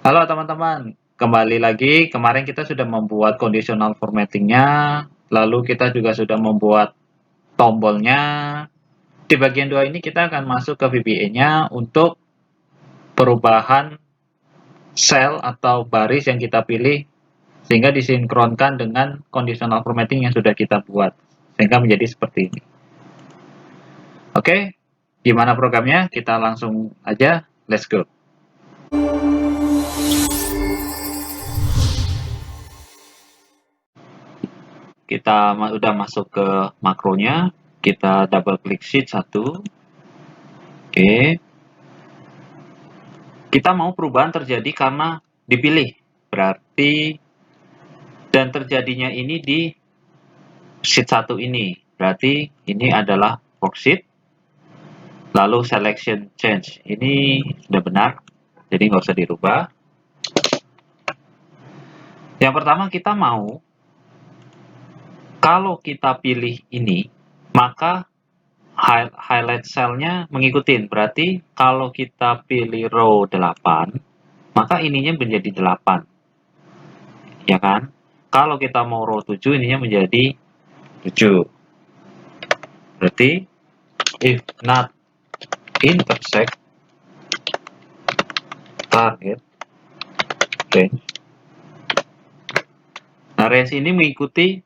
Halo teman-teman, kembali lagi. Kemarin kita sudah membuat conditional formatting-nya, lalu kita juga sudah membuat tombolnya. Di bagian 2 ini kita akan masuk ke VBA-nya untuk perubahan sel atau baris yang kita pilih sehingga disinkronkan dengan conditional formatting yang sudah kita buat sehingga menjadi seperti ini. Oke, gimana programnya? Kita langsung aja, let's go. Kita udah masuk ke makronya, kita double klik sheet 1. Oke. Kita mau perubahan terjadi karena dipilih. Berarti dan terjadinya ini di sheet 1 ini. Berarti ini adalah worksheet. Lalu selection change. Ini sudah benar. Jadi nggak usah dirubah. Yang pertama kita mau kalau kita pilih ini, maka highlight cell-nya mengikuti. Berarti kalau kita pilih row 8, maka ininya menjadi 8. Ya kan? Kalau kita mau row 7, ininya menjadi 7. Berarti if not intersect target range. Nah, range ini mengikuti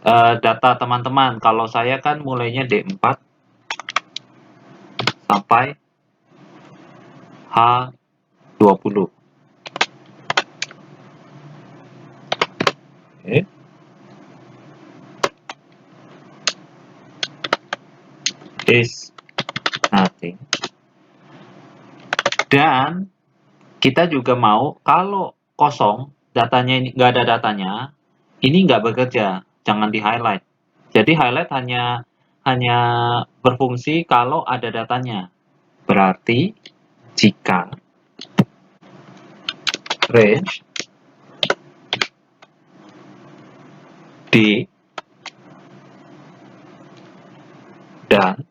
data teman-teman. Kalau saya kan mulainya D4 sampai H20. Oke. Is nothing. Dan kita juga mau kalau kosong, datanya ini nggak ada datanya, ini nggak bekerja, jangan di highlight. Jadi highlight hanya berfungsi kalau ada datanya. Berarti jika range D dan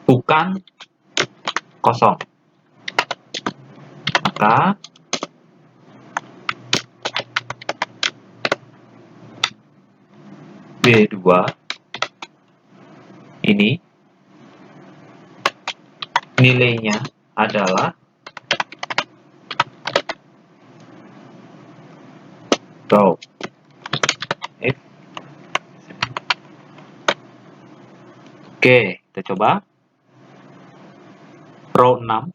bukan kosong, maka B2 ini nilainya adalah row. Oke, kita coba. Row 6,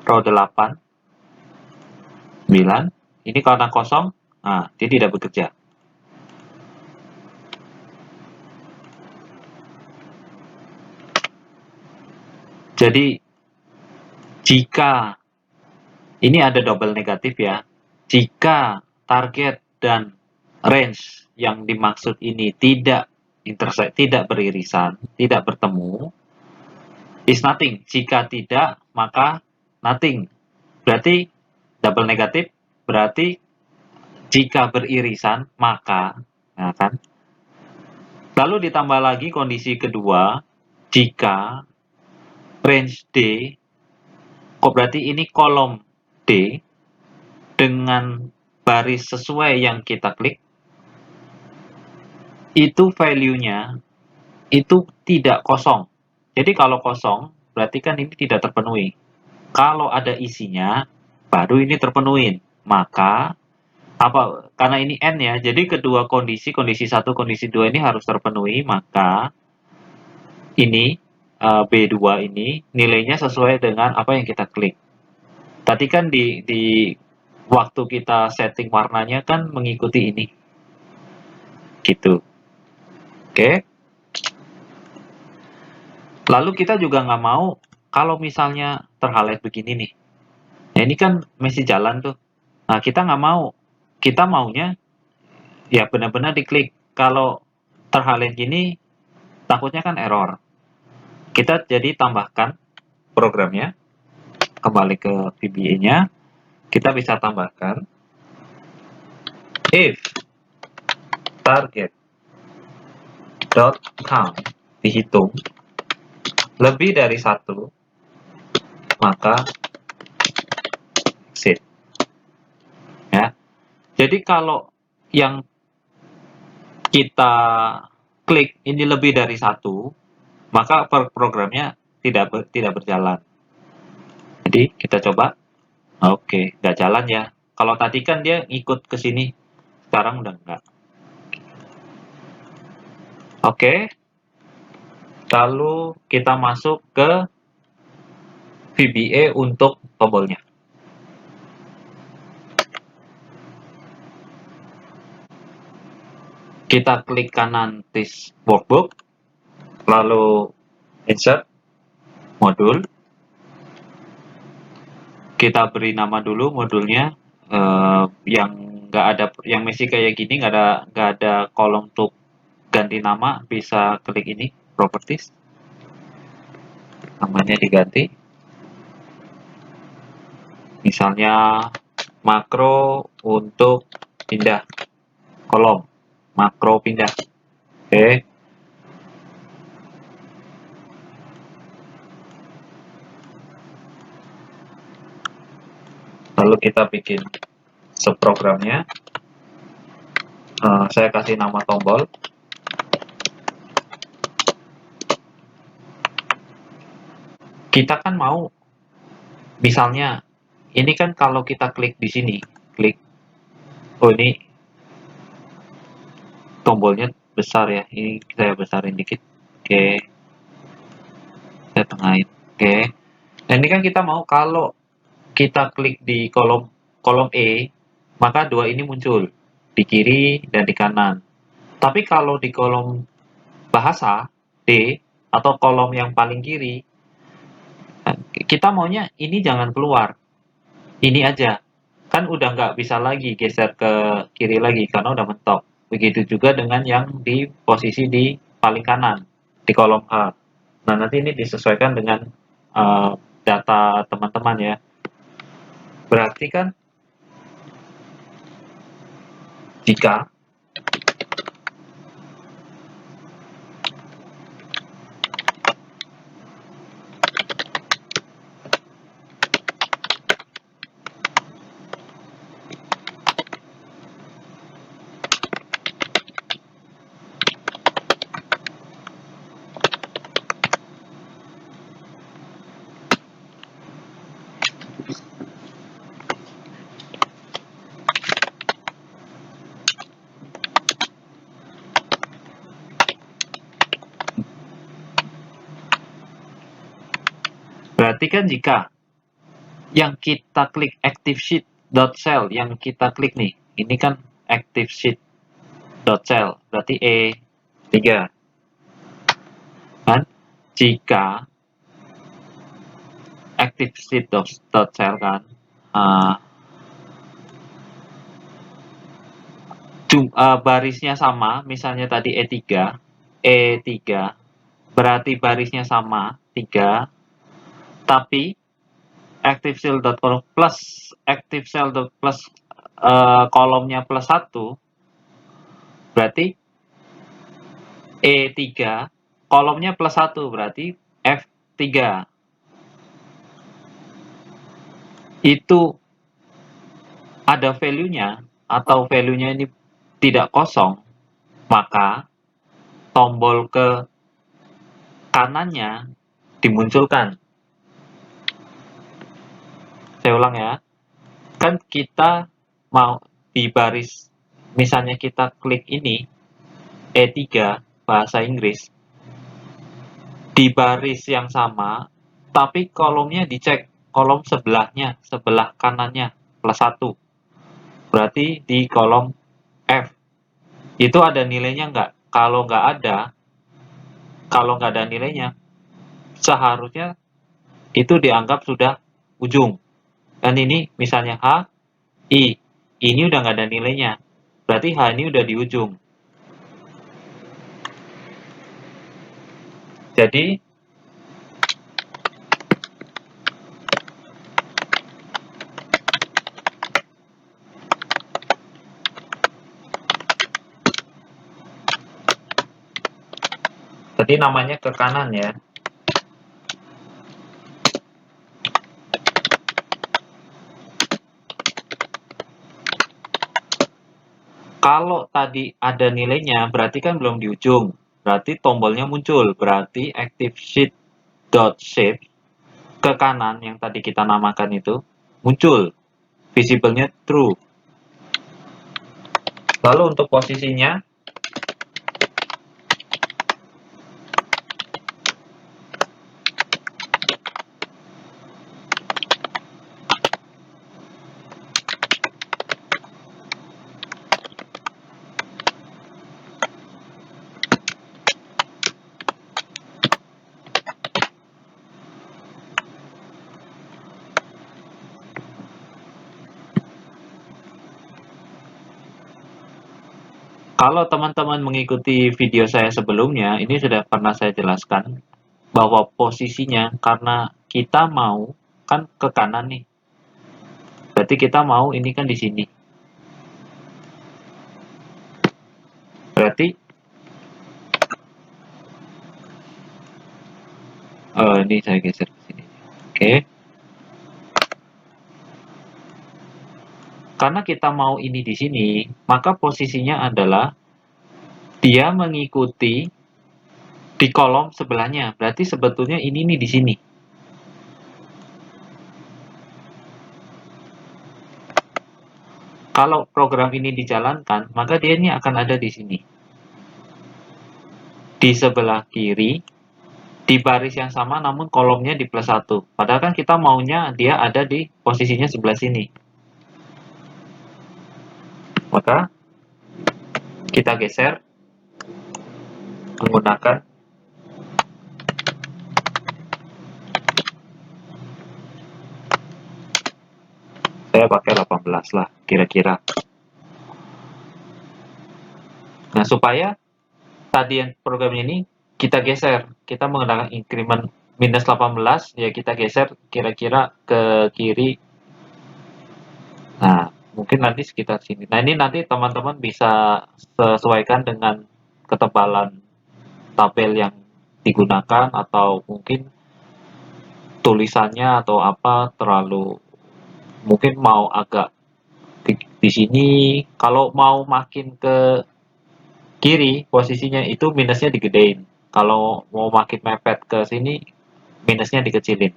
row 8, 9. Ini karena kosong, nah, dia tidak bekerja. Jadi, jika ini ada double negatif ya, jika target dan range yang dimaksud ini tidak intersect, tidak beririsan, tidak bertemu, is nothing. Jika tidak, maka nothing. Berarti double negatif, berarti jika beririsan, maka, nah kan? Lalu ditambah lagi kondisi kedua, jika range D, kok berarti ini kolom D, dengan baris sesuai yang kita klik, itu value-nya itu tidak kosong. Jadi kalau kosong, berarti kan ini tidak terpenuhi. Kalau ada isinya, baru ini terpenuhi. Maka, karena ini N ya, jadi kedua kondisi 1, kondisi 2 ini harus terpenuhi, maka ini, B2 ini, nilainya sesuai dengan apa yang kita klik. Tadi kan di waktu kita setting warnanya kan mengikuti ini. Gitu. Oke. Lalu kita juga nggak mau kalau misalnya terhighlight begini nih. Nah, ini kan masih jalan tuh. Nah, kita nggak mau. Kita maunya ya benar-benar diklik. Kalau terhighlight gini, takutnya kan error. Kita jadi tambahkan programnya. Kembali ke VBA-nya. Kita bisa tambahkan if target dot count dihitung lebih dari 1, maka exit. Ya. Jadi kalau yang kita klik ini lebih dari 1, maka programnya tidak berjalan. Jadi kita coba. Oke, nggak jalan ya. Kalau tadi kan dia ikut ke sini, sekarang udah nggak. Oke, lalu kita masuk ke VBA untuk tombolnya. Kita klik kanan this workbook, lalu insert modul. Kita beri nama dulu modulnya, yang nggak ada, yang masih kayak gini nggak ada kolom untuk ganti nama, bisa klik ini properties, namanya diganti. Misalnya makro untuk pindah kolom, makro pindah. Oke. Lalu kita bikin subprogramnya. Saya kasih nama tombol. Kita kan mau, misalnya, ini kan kalau kita klik di sini, klik, oh ini tombolnya besar ya, ini saya besarin dikit. Oke, saya tengahin. Oke, nah ini kan kita mau kalau kita klik di kolom E, maka dua ini muncul di kiri dan di kanan. Tapi kalau di kolom bahasa D atau kolom yang paling kiri, kita maunya ini jangan keluar, ini aja. Kan udah nggak bisa lagi geser ke kiri lagi karena udah mentok. Begitu juga dengan yang di posisi di paling kanan, di kolom H. Nah, nanti ini disesuaikan dengan data teman-teman ya. Berarti kan jika yang kita klik ActiveSheet.cell, yang kita klik nih, ini kan ActiveSheet.cell, berarti E3. Kan? Jika ActiveSheet.cell kan, barisnya sama, misalnya tadi E3, berarti barisnya sama, 3, tapi ActiveCell.column plus ActiveCell.plus kolomnya plus 1, berarti E3, kolomnya plus 1, berarti F3. Itu ada value-nya, atau value-nya ini tidak kosong, maka tombol ke kanannya dimunculkan. Saya ulang ya. Kan kita mau di baris, misalnya kita klik ini, E3, bahasa Inggris, di baris yang sama, tapi kolomnya dicek, kolom sebelahnya, sebelah kanannya, plus 1. Berarti di kolom F, itu ada nilainya nggak? Kalau nggak ada nilainya, seharusnya itu dianggap sudah ujung. Dan ini misalnya H, I, ini udah nggak ada nilainya. Berarti H ini udah di ujung. Jadi, Tadi namanya ke kanan ya. Kalau tadi ada nilainya, berarti kan belum di ujung. Berarti tombolnya muncul. Berarti active sheet dot shape ke kanan yang tadi kita namakan itu muncul. Visible-nya true. Lalu untuk posisinya, kalau teman-teman mengikuti video saya sebelumnya, ini sudah pernah saya jelaskan bahwa posisinya karena kita mau kan ke kanan nih. Berarti kita mau ini kan di sini. Berarti ini saya geser ke sini. Oke. Karena kita mau ini di sini, maka posisinya adalah dia mengikuti di kolom sebelahnya. Berarti sebetulnya ini nih di sini. Kalau program ini dijalankan, maka dia ini akan ada di sini. Di sebelah kiri, di baris yang sama namun kolomnya di plus 1. Padahal kan kita maunya dia ada di posisinya sebelah sini. Maka kita geser menggunakan saya pakai 18 lah kira-kira. Nah, supaya tadi yang program ini kita geser, kita menggunakan increment minus 18, ya kita geser kira-kira ke kiri. Nah, mungkin nanti sekitar sini. Nah, ini nanti teman-teman bisa sesuaikan dengan ketebalan tabel yang digunakan atau mungkin tulisannya atau apa terlalu mungkin mau agak di sini. Kalau mau makin ke kiri posisinya itu minusnya digedein. Kalau mau makin mepet ke sini minusnya dikecilin.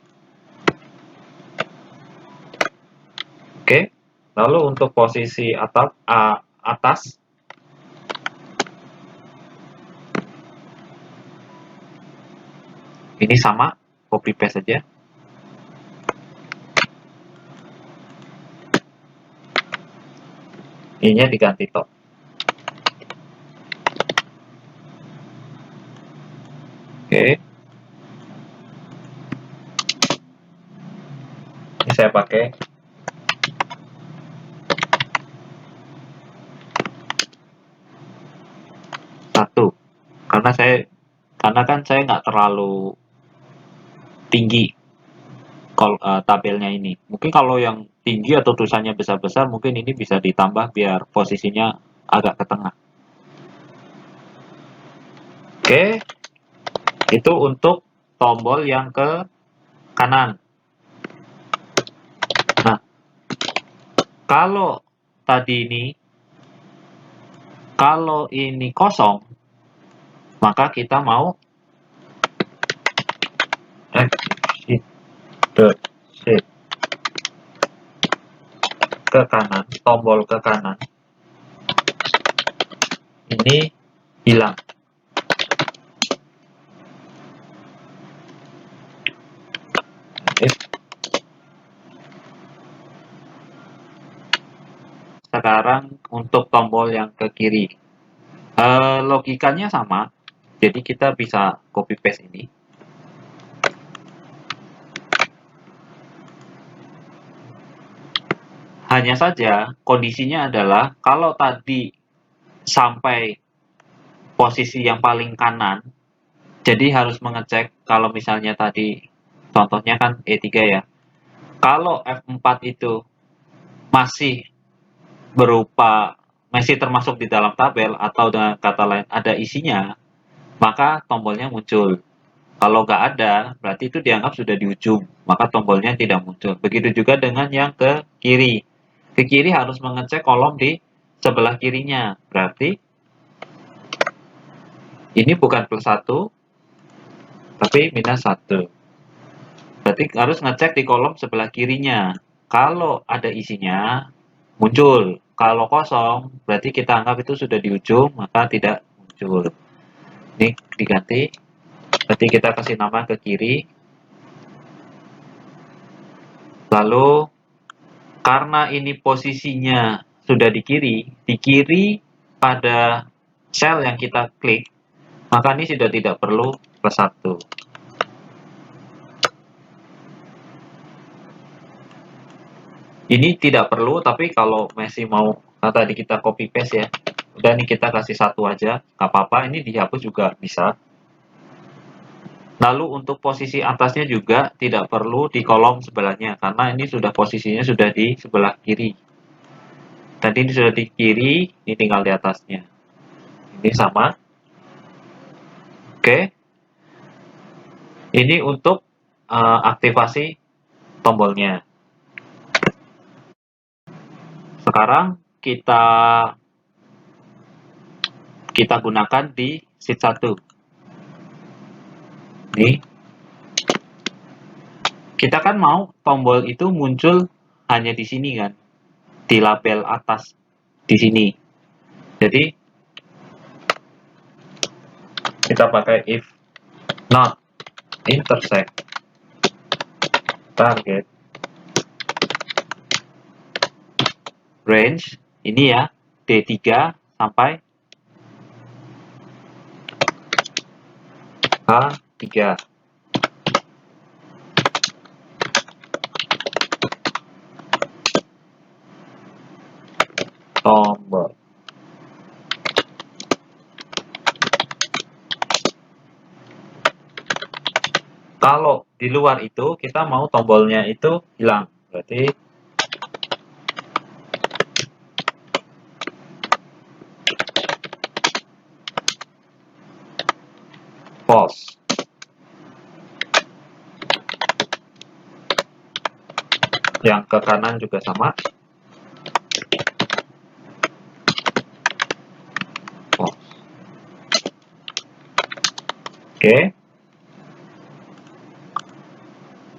Oke. Lalu untuk posisi atas ini sama, copy paste saja. Ininya diganti top. Oke. Ini saya pakai satu karena kan saya nggak terlalu tinggi tabelnya ini. Mungkin kalau yang tinggi atau tulisannya besar-besar mungkin ini bisa ditambah biar posisinya agak ke tengah. Oke, itu untuk tombol yang ke kanan. Nah, kalau ini kosong, maka kita mau shift ke kanan, tombol ke kanan ini hilang. Sekarang untuk tombol yang ke kiri, logikanya sama, jadi kita bisa copy paste ini. Hanya saja kondisinya adalah kalau tadi sampai posisi yang paling kanan, jadi harus mengecek kalau misalnya tadi contohnya kan E3 ya. Kalau F4 itu masih masih termasuk di dalam tabel atau dengan kata lain ada isinya, maka tombolnya muncul. Kalau nggak ada, berarti itu dianggap sudah di ujung, maka tombolnya tidak muncul. Begitu juga dengan yang ke kiri. Ke kiri harus mengecek kolom di sebelah kirinya. Berarti ini bukan plus 1, tapi minus 1. Berarti harus ngecek di kolom sebelah kirinya. Kalau ada isinya, muncul. Kalau kosong, berarti kita anggap itu sudah di ujung, maka tidak muncul. Ini diganti. Berarti kita kasih nama ke kiri. Lalu, karena ini posisinya sudah di kiri pada sel yang kita klik, maka ini sudah tidak perlu plus 1. Ini tidak perlu, tapi kalau masih mau, tadi kita copy paste ya, udah nih kita kasih 1 aja, nggak apa-apa, ini dihapus juga bisa. Lalu untuk posisi atasnya juga tidak perlu di kolom sebelahnya, karena ini sudah posisinya sudah di sebelah kiri. Tadi ini sudah di kiri, ini tinggal di atasnya. Ini sama. Oke. Ini untuk aktivasi tombolnya. Sekarang kita gunakan di sheet 1. Nih. Kita kan mau tombol itu muncul hanya di sini kan. Di label atas di sini. Jadi kita pakai if not intersect target range ini ya D3 sampai H3. Tombol. Kalau di luar itu kita mau tombolnya itu hilang, berarti false. Yang ke kanan juga sama. False. Oke.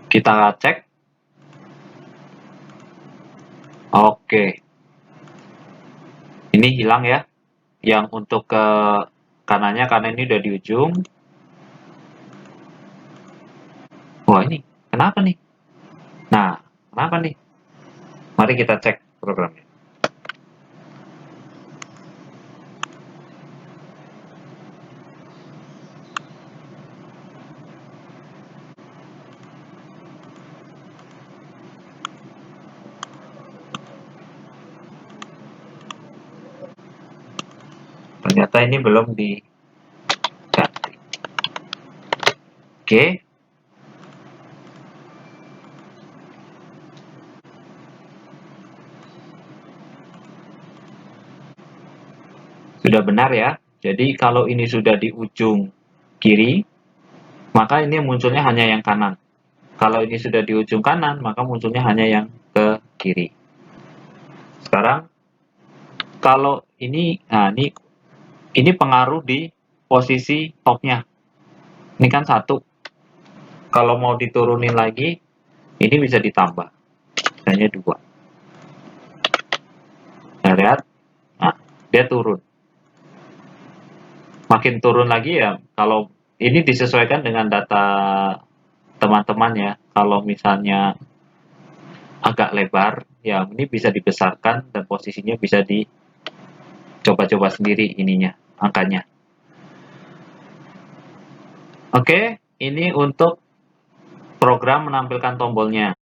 Kita cek. Oke. Ini hilang ya. Yang untuk ke kanannya karena ini udah di ujung. Wah ini kenapa nih? Nah, kenapa nih? Mari kita cek programnya. Ternyata ini belum diganti. Oke. Sudah benar ya. Jadi kalau ini sudah di ujung kiri, maka ini munculnya hanya yang kanan. Kalau ini sudah di ujung kanan, maka munculnya hanya yang ke kiri. Sekarang kalau ini, nah ini pengaruh di posisi topnya. Ini kan 1. Kalau mau diturunin lagi, ini bisa ditambah. Misalnya 2. Nah, lihat. Nah, dia turun. Makin turun lagi ya, kalau ini disesuaikan dengan data teman-teman ya. Kalau misalnya agak lebar, ya ini bisa dibesarkan dan posisinya bisa dicoba-coba sendiri ininya, angkanya. Oke, ini untuk program menampilkan tombolnya.